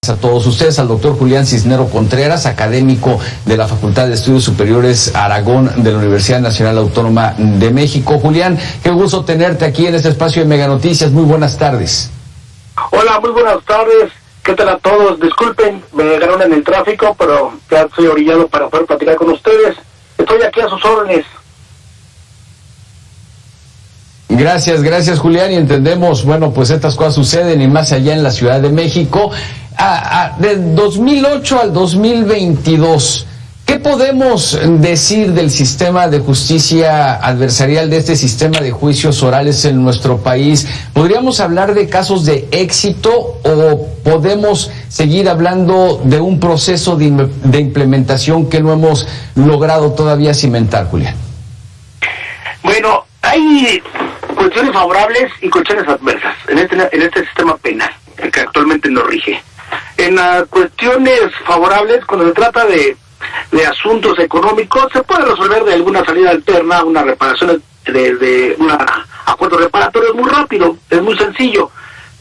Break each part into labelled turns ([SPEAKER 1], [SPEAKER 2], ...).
[SPEAKER 1] A todos ustedes, al doctor Julián Cisnero Contreras, académico de la Facultad de Estudios Superiores Aragón de la Universidad Nacional Autónoma de México. Julián, qué gusto tenerte aquí en este espacio de Mega Noticias. Muy buenas tardes.
[SPEAKER 2] Hola, muy buenas tardes. ¿Qué tal a todos? Disculpen, me agarraron en el tráfico, pero ya estoy orillado para poder platicar con ustedes. Estoy aquí a sus órdenes.
[SPEAKER 1] Gracias Julián, y entendemos, bueno, pues estas cosas suceden y más allá en la Ciudad de México. Del 2008 al 2022, ¿qué podemos decir del sistema de justicia adversarial, de este sistema de juicios orales en nuestro país? ¿Podríamos hablar de casos de éxito o podemos seguir hablando de un proceso de implementación que no hemos logrado todavía cimentar, Julián?
[SPEAKER 2] Bueno, hay cuestiones favorables y cuestiones adversas en este sistema penal que actualmente nos rige. En las cuestiones favorables, cuando se trata de asuntos económicos, se puede resolver de alguna salida alterna, una reparación de un acuerdo reparatorio, es muy rápido, es muy sencillo.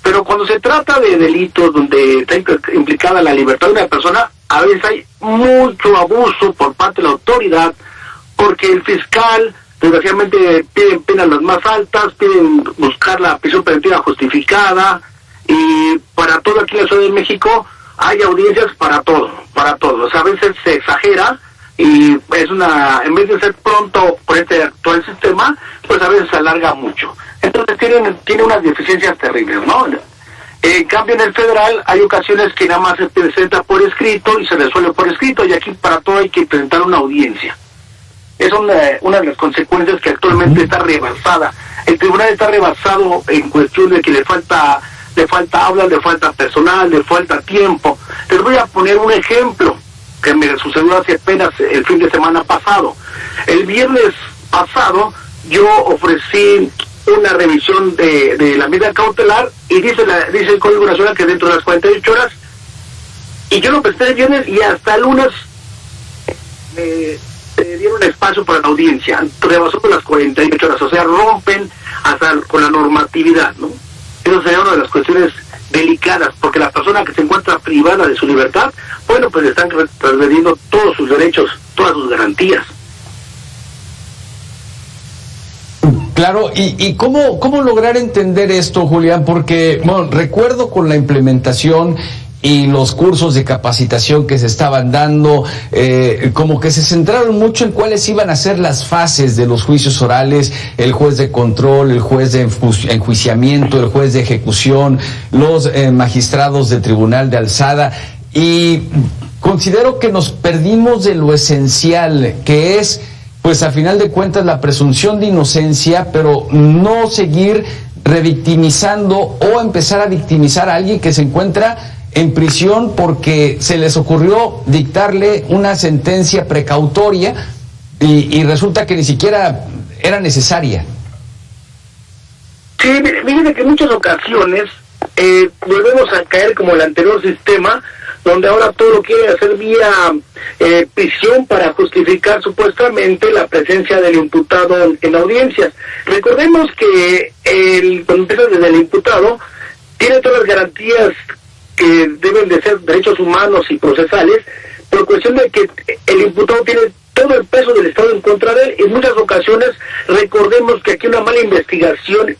[SPEAKER 2] Pero cuando se trata de delitos donde está implicada la libertad de una persona, a veces hay mucho abuso por parte de la autoridad, porque el fiscal desgraciadamente piden penas las más altas, piden buscar la prisión preventiva justificada, y para todo aquí en la Ciudad de México hay audiencias para todo. O sea, a veces se exagera y es en vez de ser pronto por este actual sistema, pues a veces se alarga mucho. Entonces tiene unas deficiencias terribles, ¿no? En cambio, en el federal hay ocasiones que nada más se presenta por escrito y se resuelve por escrito, y aquí para todo hay que presentar una audiencia. Es una de las consecuencias que actualmente está rebasada. El tribunal está rebasado en cuestión de que le falta aulas, le falta personal, le falta tiempo. Les voy a poner un ejemplo que me sucedió hace apenas el fin de semana pasado. El viernes pasado yo ofrecí una revisión de la medida cautelar y dice el Código Nacional que dentro de las 48 horas, y yo lo presenté el viernes y hasta el lunes dieron espacio para la audiencia, rebasó las 48 horas, o sea, rompen hasta con la normatividad, ¿no? Eso sería una de las cuestiones delicadas, porque la persona que se encuentra privada de su libertad, bueno, pues están transgrediendo todos sus derechos, todas sus garantías.
[SPEAKER 1] Claro, y ¿cómo lograr entender esto, Julián? Porque, bueno, recuerdo con la implementación y los cursos de capacitación que se estaban dando, como que se centraron mucho en cuáles iban a ser las fases de los juicios orales: el juez de control, el juez de enjuiciamiento, el juez de ejecución, los magistrados de tribunal de alzada, y considero que nos perdimos de lo esencial, que es, pues a final de cuentas, la presunción de inocencia, pero no seguir revictimizando o empezar a victimizar a alguien que se encuentra en prisión porque se les ocurrió dictarle una sentencia precautoria y resulta que ni siquiera era necesaria.
[SPEAKER 2] Sí, fíjense que en muchas ocasiones volvemos a caer como el anterior sistema, donde ahora todo lo quiere hacer vía prisión para justificar supuestamente la presencia del imputado en audiencias. Recordemos que cuando empieza desde el imputado, tiene todas las garantías que deben de ser derechos humanos y procesales, por cuestión de que el imputado tiene todo el peso del Estado en contra de él. En muchas ocasiones, recordemos que aquí una mala investigación,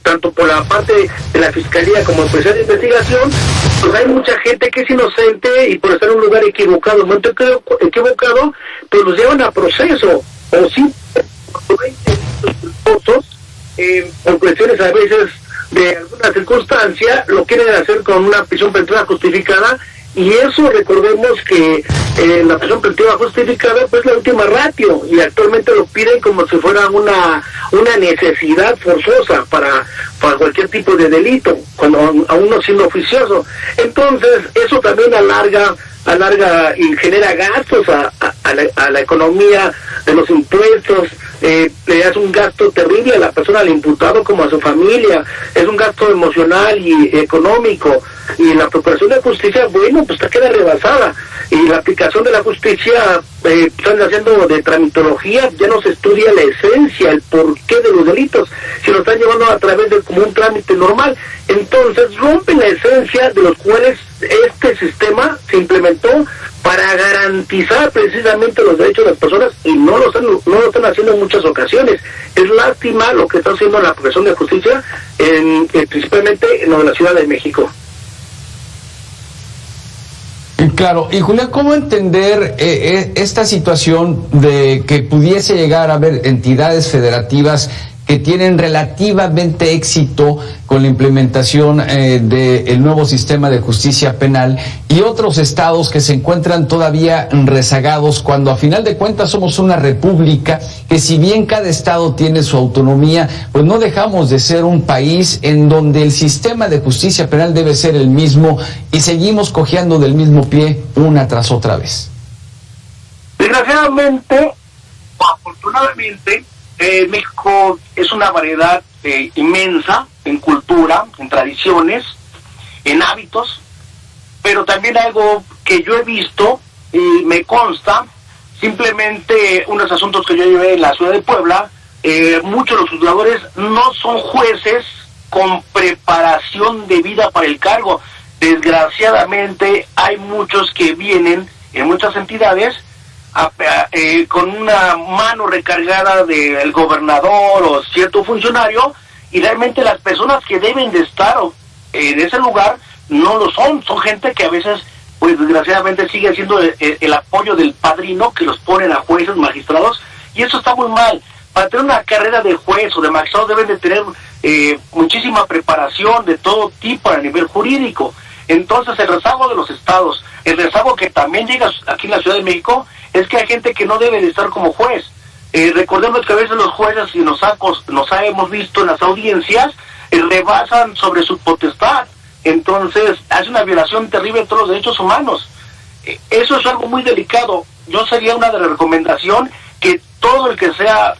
[SPEAKER 2] tanto por la parte de la Fiscalía como el proceso de investigación, pues hay mucha gente que es inocente y por estar en un lugar equivocado, un momento equivocado, pues los llevan a proceso, o sí, por cuestiones a veces de alguna circunstancia, lo quieren hacer con una prisión preventiva justificada, y eso recordemos que la prisión preventiva justificada pues la última ratio, y actualmente lo piden como si fuera una necesidad forzosa para cualquier tipo de delito, cuando aún no siendo oficioso. Entonces eso también alarga y genera gastos a la economía de los impuestos. Le hace un gasto terrible a la persona, al imputado como a su familia, es un gasto emocional y económico. y la procuración de justicia, bueno, pues te queda rebasada, y la aplicación de la justicia están haciendo de tramitología, ya no se estudia la esencia, el porqué de los delitos, se lo están llevando a través de como un trámite normal. Entonces rompen la esencia de los cuales este sistema se implementó para garantizar precisamente los derechos de las personas, y no lo están haciendo en muchas ocasiones. Es lástima lo que está haciendo la Procuración de Justicia, principalmente en la Ciudad de México.
[SPEAKER 1] Claro, y Julián, ¿cómo entender esta situación de que pudiese llegar a haber entidades federativas que tienen relativamente éxito con la implementación del nuevo sistema de justicia penal, y otros estados que se encuentran todavía rezagados, cuando a final de cuentas somos una república que, si bien cada estado tiene su autonomía, pues no dejamos de ser un país en donde el sistema de justicia penal debe ser el mismo, y seguimos cojeando del mismo pie una tras otra vez?
[SPEAKER 2] Desgraciadamente, o afortunadamente, México es una variedad inmensa en cultura, en tradiciones, en hábitos, pero también algo que yo he visto y me consta, simplemente unos asuntos que yo llevé en la ciudad de Puebla, muchos de los juzgadores no son jueces con preparación debida para el cargo. Desgraciadamente hay muchos que vienen en muchas entidades con una mano recargada del gobernador o cierto funcionario, y realmente las personas que deben de estar en ese lugar no lo son. Son gente que a veces, pues desgraciadamente, sigue siendo el apoyo del padrino, que los ponen a jueces, magistrados, y eso está muy mal. Para tener una carrera de juez o de magistrado deben de tener muchísima preparación de todo tipo a nivel jurídico. Entonces el rezago de los estados, el rezago que también llega aquí en la Ciudad de México, es que hay gente que no debe de estar como juez. Recordemos que a veces los jueces, y nos hemos visto en las audiencias, rebasan sobre su potestad. Entonces hace una violación terrible de todos los derechos humanos. Eso es algo muy delicado. Yo sería una de las recomendaciones que todo el que sea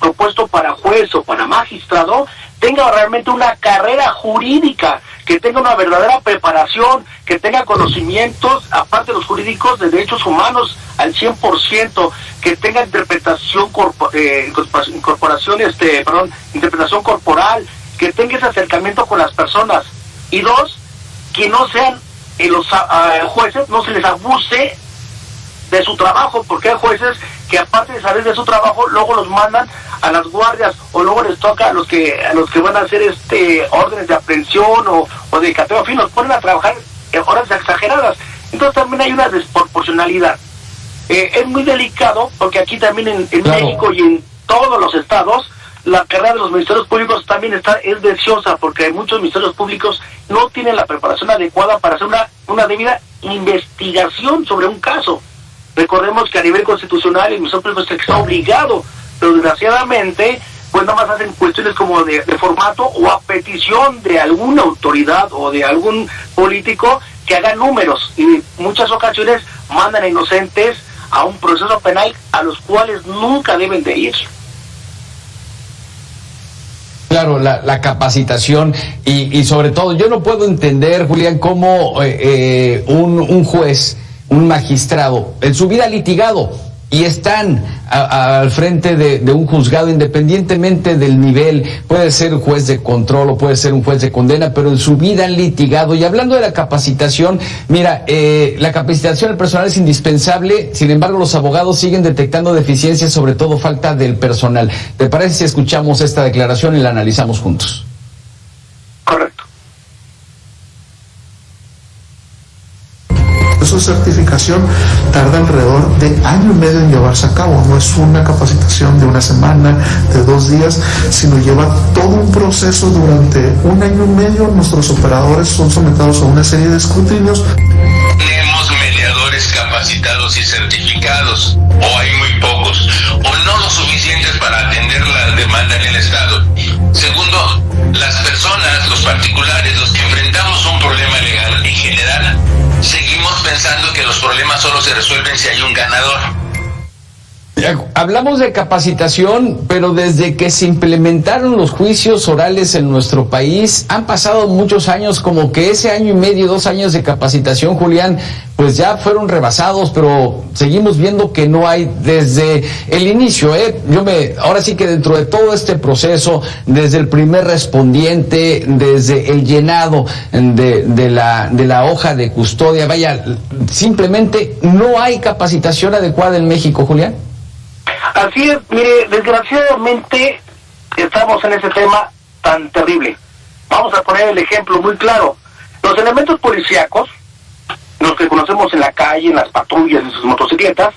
[SPEAKER 2] propuesto para juez o para magistrado tenga realmente una carrera jurídica, que tenga una verdadera preparación, que tenga conocimientos, aparte de los jurídicos, de derechos humanos al 100%, que tenga interpretación interpretación corporal, que tenga ese acercamiento con las personas. Y dos, que no sean los jueces, no se les abuse de su trabajo, porque hay jueces que, aparte de saber de su trabajo, luego los mandan a las guardias, o luego les toca a los que van a hacer órdenes de aprehensión o de cateo, en fin, los ponen a trabajar en horas exageradas. Entonces también hay una desproporcionalidad. Es muy delicado, porque aquí también en claro, México y en todos los estados, la carrera de los ministerios públicos también es deseosa, porque muchos ministerios públicos no tienen la preparación adecuada para hacer una debida investigación sobre un caso. Recordemos que a nivel constitucional el Ministerio Público está obligado, pero desgraciadamente pues nada más hacen cuestiones como de formato, o a petición de alguna autoridad o de algún político que haga números, y en muchas ocasiones mandan a inocentes a un proceso penal a los cuales nunca deben de ir.
[SPEAKER 1] Claro, la capacitación y sobre todo, yo no puedo entender, Julián, cómo un juez, un magistrado, en su vida ha litigado, y están al frente de un juzgado, independientemente del nivel. Puede ser un juez de control o puede ser un juez de condena, pero en su vida han litigado. Y hablando de la capacitación, mira, la capacitación del personal es indispensable. Sin embargo, los abogados siguen detectando deficiencias, sobre todo falta del personal. ¿Te parece si escuchamos esta declaración y la analizamos juntos?
[SPEAKER 2] Correcto.
[SPEAKER 3] Su certificación tarda alrededor de año y medio en llevarse a cabo. No es una capacitación de una semana, de 2 días, sino lleva todo un proceso durante un año y medio. Nuestros operadores son sometidos a una serie de escrutinios.
[SPEAKER 4] Tenemos mediadores capacitados y certificados, o hay muy pocos, o no lo suficientes para atender la demanda en el Estado. Segundo, las personas, los particulares, los que enfrentamos un problema legal en general, seguimos pensando que los problemas solo se resuelven si hay un ganador.
[SPEAKER 1] Hablamos de capacitación, pero desde que se implementaron los juicios orales en nuestro país, han pasado muchos años, como que ese año y medio, 2 años de capacitación, Julián, pues ya fueron rebasados, pero seguimos viendo que no hay desde el inicio, ahora sí que dentro de todo este proceso, desde el primer respondiente, desde el llenado de la hoja de custodia, vaya, simplemente no hay capacitación adecuada en México, Julián.
[SPEAKER 2] Así es, mire, desgraciadamente estamos en ese tema tan terrible. Vamos a poner el ejemplo muy claro. Los elementos policíacos, los que conocemos en la calle, en las patrullas, en sus motocicletas,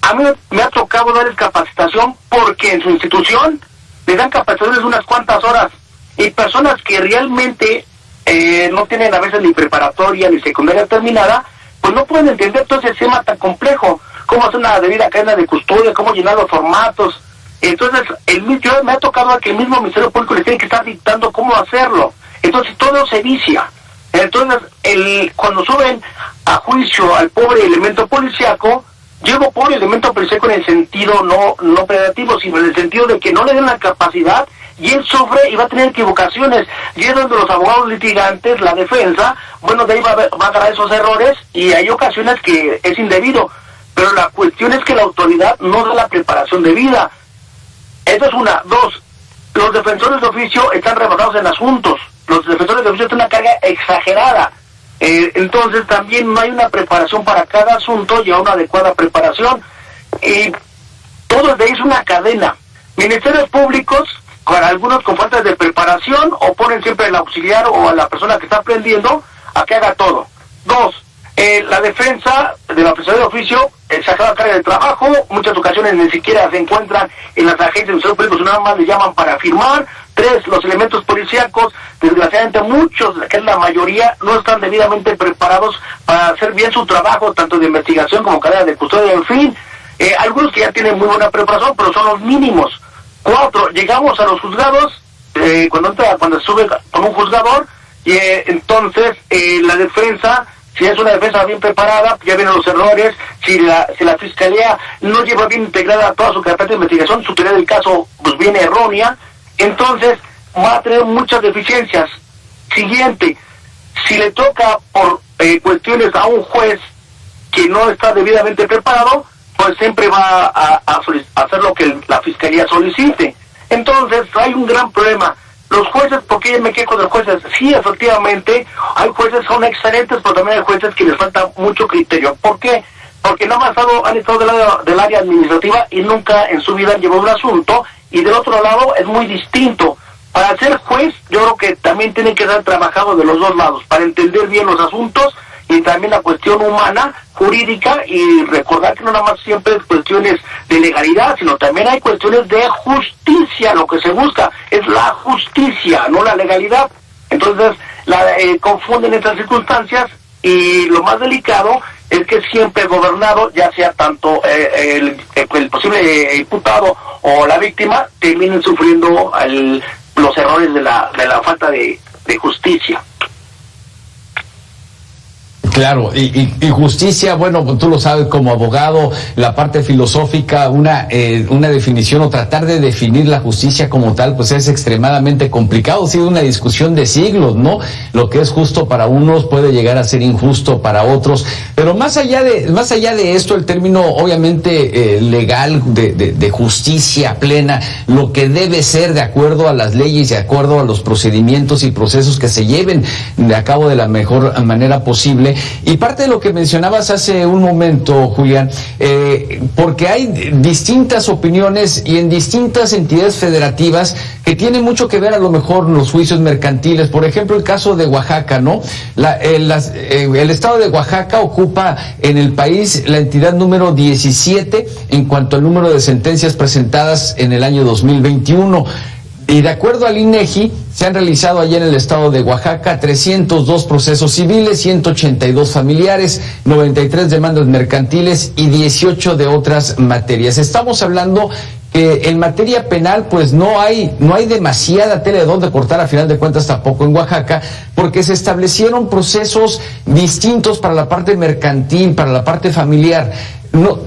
[SPEAKER 2] a mí me ha tocado darles capacitación porque en su institución les dan capacitaciones de unas cuantas horas, y personas que realmente no tienen a veces ni preparatoria ni secundaria terminada, pues no pueden entender todo ese tema tan complejo, cómo hacer una debida cadena de custodia, cómo llenar los formatos. Entonces, yo me ha tocado que el mismo Ministerio Público les tiene que estar dictando cómo hacerlo. Entonces, todo se vicia. Entonces, cuando suben a juicio al pobre elemento policíaco, llego pobre elemento policíaco en el sentido no predativo, sino en el sentido de que no le den la capacidad, y él sufre y va a tener equivocaciones, y es donde los abogados litigantes, la defensa, bueno, de ahí va a agarrar esos errores, y hay ocasiones que es indebido. Pero la cuestión es que la autoridad no da la preparación debida. Esa es una. 2, los defensores de oficio están rebasados en asuntos. Los defensores de oficio tienen una carga exagerada. Entonces también no hay una preparación para cada asunto y a una adecuada preparación. Y todo de ahí es una cadena. Ministerios públicos, con algunos con falta de preparación, o ponen siempre al auxiliar o a la persona que está aprendiendo a que haga todo. 2, la defensa de la oficial de oficio sacada carga de trabajo, muchas ocasiones ni siquiera se encuentran en las agencias de Ministerio Público, sino nada más le llaman para firmar. 3, los elementos policíacos, desgraciadamente muchos, que es la mayoría, no están debidamente preparados para hacer bien su trabajo, tanto de investigación como cadena de custodia, en fin. Algunos que ya tienen muy buena preparación, pero son los mínimos. 4, llegamos a los juzgados, cuando se sube con un juzgador, y entonces la defensa, si es una defensa bien preparada, ya vienen los errores. Si la fiscalía no lleva bien integrada toda su capacidad de investigación, su teoría del caso pues viene errónea, entonces va a tener muchas deficiencias. Siguiente, si le toca por cuestiones a un juez que no está debidamente preparado, pues siempre va a hacer lo que la fiscalía solicite. Entonces hay un gran problema. Los jueces, ¿por qué yo me quejo de los jueces? Sí, efectivamente, hay jueces que son excelentes, pero también hay jueces que les falta mucho criterio. ¿Por qué? Porque no han estado del área administrativa y nunca en su vida han llevado un asunto, y del otro lado es muy distinto. Para ser juez, yo creo que también tienen que ser trabajados de los dos lados, para entender bien los asuntos y también la cuestión humana, jurídica, y recordar que no nada más siempre es cuestiones de legalidad, sino también hay cuestiones de justicia. Lo que se busca es la justicia, no la legalidad. Entonces, confunden estas circunstancias, y lo más delicado es que siempre el gobernado, ya sea tanto el posible imputado o la víctima, terminen sufriendo los errores de la falta de justicia.
[SPEAKER 1] Claro, y justicia, bueno, tú lo sabes como abogado, la parte filosófica, una definición o tratar de definir la justicia como tal, pues es extremadamente complicado. Ha sido una discusión de siglos, ¿no? Lo que es justo para unos puede llegar a ser injusto para otros. Pero más allá de esto, el término obviamente legal de justicia plena, lo que debe ser de acuerdo a las leyes, de acuerdo a los procedimientos y procesos que se lleven a cabo de la mejor manera posible. Y parte de lo que mencionabas hace un momento, Julián, porque hay distintas opiniones y en distintas entidades federativas que tienen mucho que ver a lo mejor los juicios mercantiles. Por ejemplo, el caso de Oaxaca, ¿no? El estado de Oaxaca ocupa en el país la entidad número 17 en cuanto al número de sentencias presentadas en el año 2021. Y de acuerdo al INEGI, se han realizado allá en el estado de Oaxaca 302 procesos civiles, 182 familiares, 93 demandas mercantiles y 18 de otras materias. Estamos hablando que en materia penal pues no hay demasiada tela de dónde cortar, a final de cuentas tampoco en Oaxaca, porque se establecieron procesos distintos para la parte mercantil, para la parte familiar.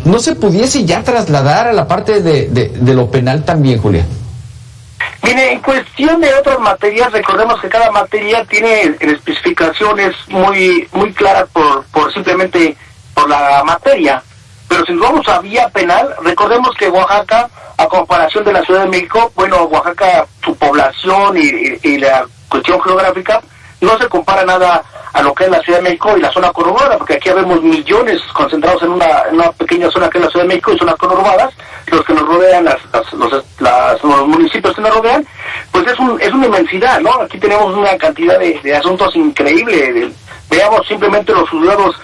[SPEAKER 1] ¿no se pudiese ya trasladar a la parte de lo penal también, Julián?
[SPEAKER 2] Mire, en cuestión de otras materias, recordemos que cada materia tiene especificaciones muy claras por simplemente por la materia. Pero si nos vamos a vía penal, recordemos que Oaxaca, a comparación de la Ciudad de México, bueno, Oaxaca, su población y la cuestión geográfica, no se compara nada a lo que es la Ciudad de México y la zona conurbada, porque aquí vemos millones concentrados en una pequeña zona que es la Ciudad de México y zonas conurbadas, los que nos rodean, los municipios que nos rodean, pues es una inmensidad, ¿no? Aquí tenemos una cantidad de asuntos increíbles. Veamos simplemente los juzgados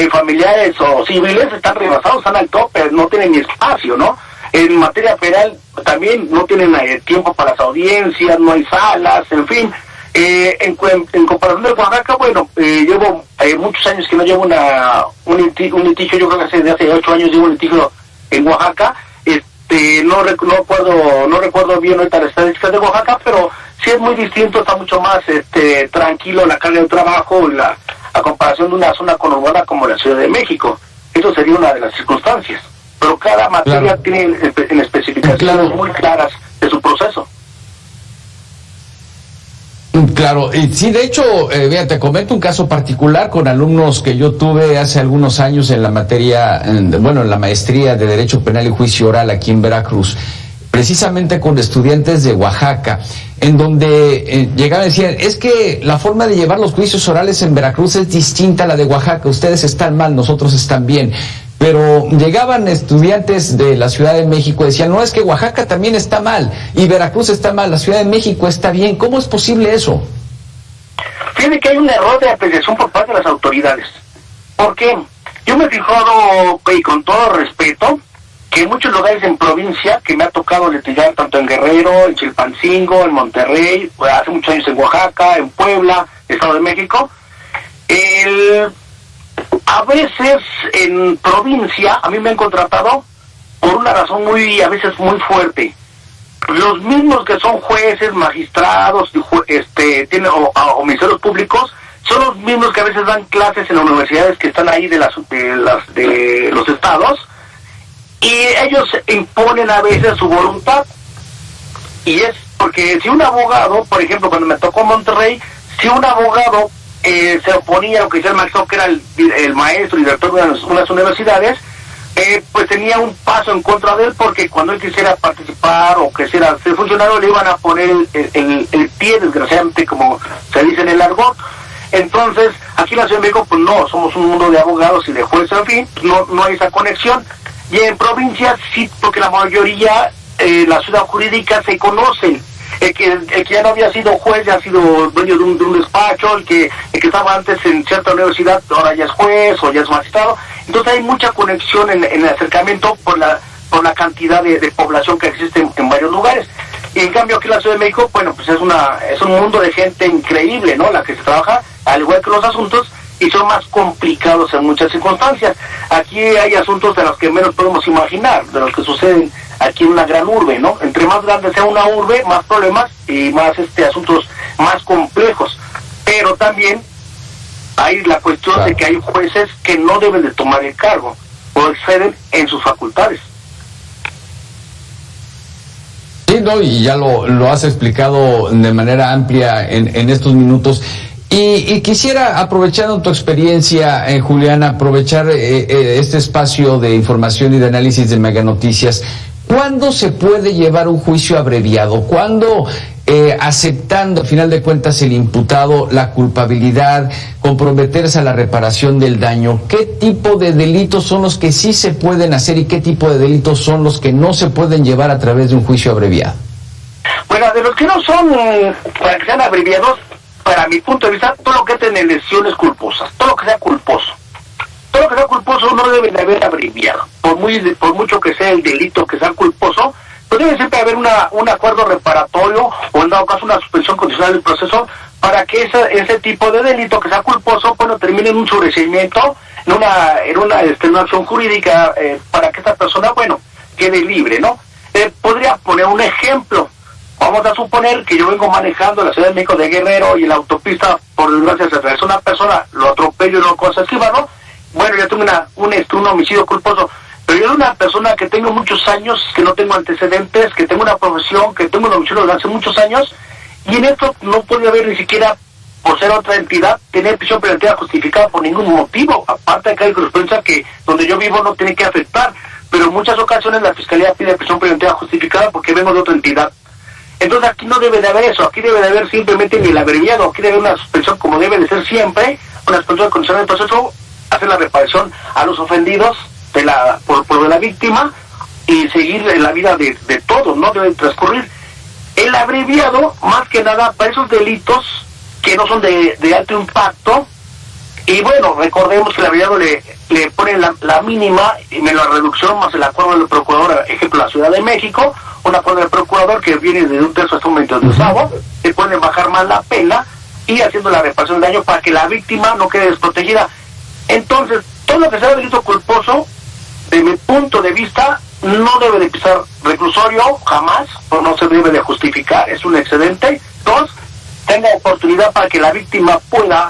[SPEAKER 2] familiares o civiles están rebasados, están al tope, no tienen ni espacio, ¿no? En materia penal también no tienen tiempo para las audiencias, no hay salas, en fin. En comparación de Oaxaca, bueno, llevo muchos años que no llevo un litigio, yo creo que hace 8 años llevo un litigio en Oaxaca. No recuerdo bien ahorita las estadísticas de Oaxaca, pero sí es muy distinto, está mucho más tranquilo la carga de trabajo a comparación de una zona conurbada como la Ciudad de México. Eso sería una de las circunstancias. Pero cada materia tiene en especificaciones muy claras de su proceso.
[SPEAKER 1] Claro, y sí, de hecho, mira, te comento un caso particular con alumnos que yo tuve hace algunos años en la materia, en la maestría de Derecho Penal y Juicio Oral aquí en Veracruz, precisamente con estudiantes de Oaxaca, en donde llegaban y decían, es que la forma de llevar los juicios orales en Veracruz es distinta a la de Oaxaca, ustedes están mal, nosotros están bien. Pero llegaban estudiantes de la Ciudad de México y decían, no, es que Oaxaca también está mal, y Veracruz está mal, la Ciudad de México está bien. ¿Cómo es posible eso?
[SPEAKER 2] Fíjate que hay un error de apreciación por parte de las autoridades. ¿Por qué? Yo me he fijado, y con todo respeto, que en muchos lugares en provincia, que me ha tocado litigar tanto en Guerrero, en Chilpancingo, en Monterrey, hace muchos años en Oaxaca, en Puebla, Estado de México, a veces en provincia a mí me han contratado por una razón a veces muy fuerte. Los mismos que son jueces, magistrados, o ministerios públicos, son los mismos que a veces dan clases en las universidades que están ahí de los estados, y ellos imponen a veces su voluntad. Y es porque si un abogado, por ejemplo, cuando me tocó Monterrey, si un abogado se oponía a lo que decía el magistrado, que era el maestro y director de unas universidades, pues tenía un paso en contra de él, porque cuando él quisiera participar o quisiera ser funcionario, le iban a poner el pie, desgraciadamente, como se dice en el argot. Entonces, aquí en la Ciudad de México, pues no, somos un mundo de abogados y de jueces, en fin, no hay esa conexión. Y en provincias sí, porque la mayoría, la ciudad jurídica se conocen. El que ya no había sido juez, ya ha sido dueño de un despacho, el que estaba antes en cierta universidad, ahora ya es juez o ya es magistrado. Entonces hay mucha conexión en el acercamiento por la cantidad de población que existe en varios lugares. Y en cambio aquí en la Ciudad de México, bueno, pues es un mundo de gente increíble, ¿no? La que se trabaja, al igual que los asuntos, y son más complicados en muchas circunstancias. Aquí hay asuntos de los que menos podemos imaginar, de los que suceden aquí en una gran urbe, ¿no? Entre más grande sea una urbe, más problemas y más asuntos más complejos. Pero también hay la cuestión de que hay jueces que no deben de tomar el cargo o exceden en sus facultades.
[SPEAKER 1] Sí, no, y ya lo has explicado de manera amplia en estos minutos. Y quisiera, aprovechando tu experiencia, Julián, aprovechar este espacio de información y de análisis de Mega Noticias. ¿Cuándo se puede llevar un juicio abreviado? ¿Cuándo, aceptando, al final de cuentas, el imputado la culpabilidad, comprometerse a la reparación del daño? ¿Qué tipo de delitos son los que sí se pueden hacer y qué tipo de delitos son los que no se pueden llevar a través de un juicio abreviado?
[SPEAKER 2] Bueno, de los que no son, para que sean abreviados, para mi punto de vista, todo lo que tiene lesiones culposas, todo lo que sea culposo. Todo lo que sea culposo no debe de haber abreviado. Por mucho que sea el delito que sea culposo, pues debe siempre haber un acuerdo reparatorio o en dado caso una suspensión condicional del proceso para que ese tipo de delito que sea culposo, bueno, termine en un sobreseimiento, en una acción jurídica para que esta persona, bueno, quede libre, ¿no? Podría poner un ejemplo. Vamos a suponer que yo vengo manejando la Ciudad de México de Guerrero y en la autopista, por desgracia, se atravesó una persona, lo atropello y no cosa esquiva, ¿no? Bueno, ya tuve un homicidio culposo, Pero yo soy una persona que tengo muchos años, que no tengo antecedentes, que tengo una profesión, que tengo una misión desde hace muchos años, y en esto no puede haber ni siquiera, por ser otra entidad, tener prisión preventiva justificada por ningún motivo. Aparte de que hay jurisprudencia que donde yo vivo no tiene que afectar, pero en muchas ocasiones la Fiscalía pide prisión preventiva justificada porque vengo de otra entidad. Entonces aquí no debe de haber eso, aquí debe de haber simplemente ni el abreviado, aquí debe haber una suspensión como debe de ser siempre, una suspensión de condiciones del proceso, hacer la reparación a los ofendidos por la víctima y seguir la vida de todos, no debe transcurrir. El abreviado, más que nada, para esos delitos que no son de alto impacto, y bueno, recordemos que el abreviado le ponen la mínima y menos la reducción más el acuerdo del procurador, ejemplo, la Ciudad de México, un acuerdo del procurador que viene de un tercio hasta un 22avo, le pueden bajar más la pena y haciendo la reparación del daño para que la víctima no quede desprotegida. Entonces, todo lo que sea delito culposo, de mi punto de vista, no debe de pisar reclusorio, jamás, o no se debe de justificar, es un excedente. Dos, tenga oportunidad para que la víctima pueda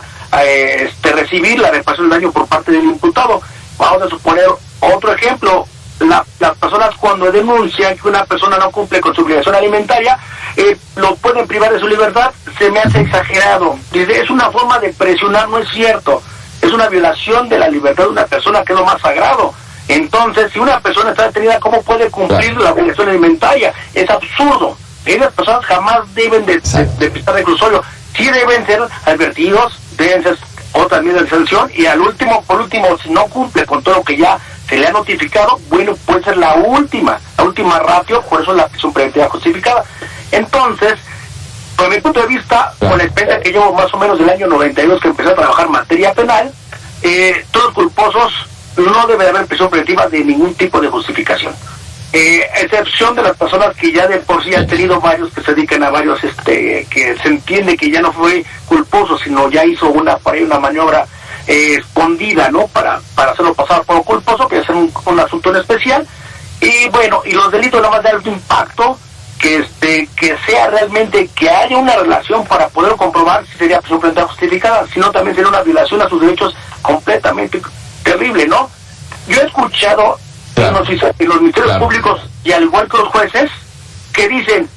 [SPEAKER 2] recibir la reparación del daño por parte del imputado. Vamos a suponer otro ejemplo, las personas cuando denuncian que una persona no cumple con su obligación alimentaria, lo pueden privar de su libertad, se me hace exagerado. Dice, es una forma de presionar, no es cierto, es una violación de la libertad de una persona, que es lo más sagrado. Entonces, si una persona está detenida, ¿cómo puede cumplir la obligación alimentaria? Es absurdo. Esas personas jamás deben de pisar reclusorio. Sí deben ser advertidos, deben ser otras medidas de sanción, y por último, si no cumple con todo lo que ya se le ha notificado, bueno, puede ser la última ratio, por eso la prisión preventiva justificada. Entonces, por mi punto de vista, con la experiencia que llevo más o menos del año 92 que empecé a trabajar en materia penal, todos los culposos no debe haber prisión preventiva de ningún tipo de justificación. Excepción de las personas que ya de por sí han tenido varios, que se dedican a varios, que se entiende que ya no fue culposo, sino ya hizo una maniobra escondida, ¿no? Para hacerlo pasar por culposo, que es un asunto en especial. Y bueno, y los delitos nada más de alto impacto, que sea realmente, que haya una relación para poder comprobar si sería prisión preventiva justificada, sino también sería una violación a sus derechos completamente terrible, ¿no? Yo he escuchado en los ministerios públicos, y al igual que los jueces, que dicen,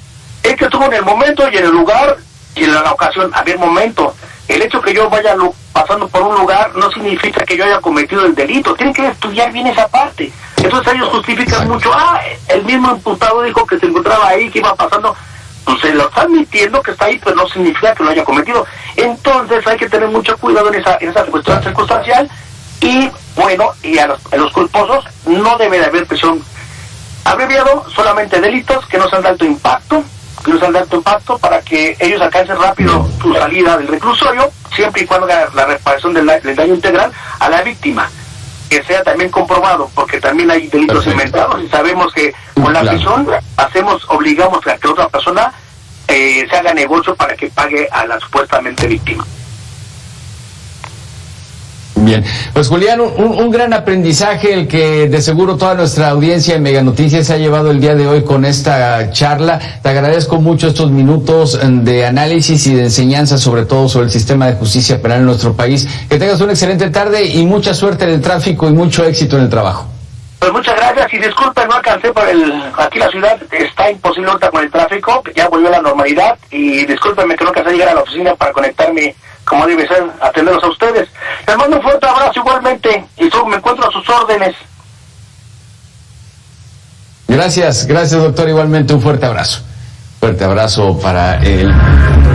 [SPEAKER 2] es que estuvo en el momento y en el lugar y en la ocasión. A ver, momento, el hecho que yo vaya pasando por un lugar no significa que yo haya cometido el delito. Tienen que estudiar bien esa parte. Entonces ellos justifican mucho, el mismo imputado dijo que se encontraba ahí, que iba pasando. Pues se lo está admitiendo que está ahí, pero no significa que lo haya cometido. Entonces hay que tener mucho cuidado en esa cuestión circunstancial. Y bueno, y a los culposos no debe de haber prisión abreviado, solamente delitos que no sean de alto impacto, para que ellos alcancen rápido su salida del reclusorio, siempre y cuando haga la reparación del daño integral a la víctima, que sea también comprobado, porque también hay delitos inventados y sabemos que con la prisión obligamos a que otra persona se haga negocio para que pague a la supuestamente víctima.
[SPEAKER 1] Bien, pues Julián, un gran aprendizaje el que de seguro toda nuestra audiencia en Mega Noticias se ha llevado el día de hoy con esta charla. Te agradezco mucho estos minutos de análisis y de enseñanza, sobre todo sobre el sistema de justicia penal en nuestro país. Que tengas una excelente tarde y mucha suerte en el tráfico y mucho éxito en el trabajo.
[SPEAKER 2] Pues muchas gracias y disculpen, no alcancé aquí la ciudad está imposible ahorita con el tráfico, ya volvió a la normalidad y discúlpenme que no alcancé a llegar a la oficina para conectarme como debe ser, atenderlos a ustedes. Les mando un fuerte abrazo igualmente y me encuentro a sus órdenes.
[SPEAKER 1] Gracias doctor, igualmente un fuerte abrazo. Fuerte abrazo para él.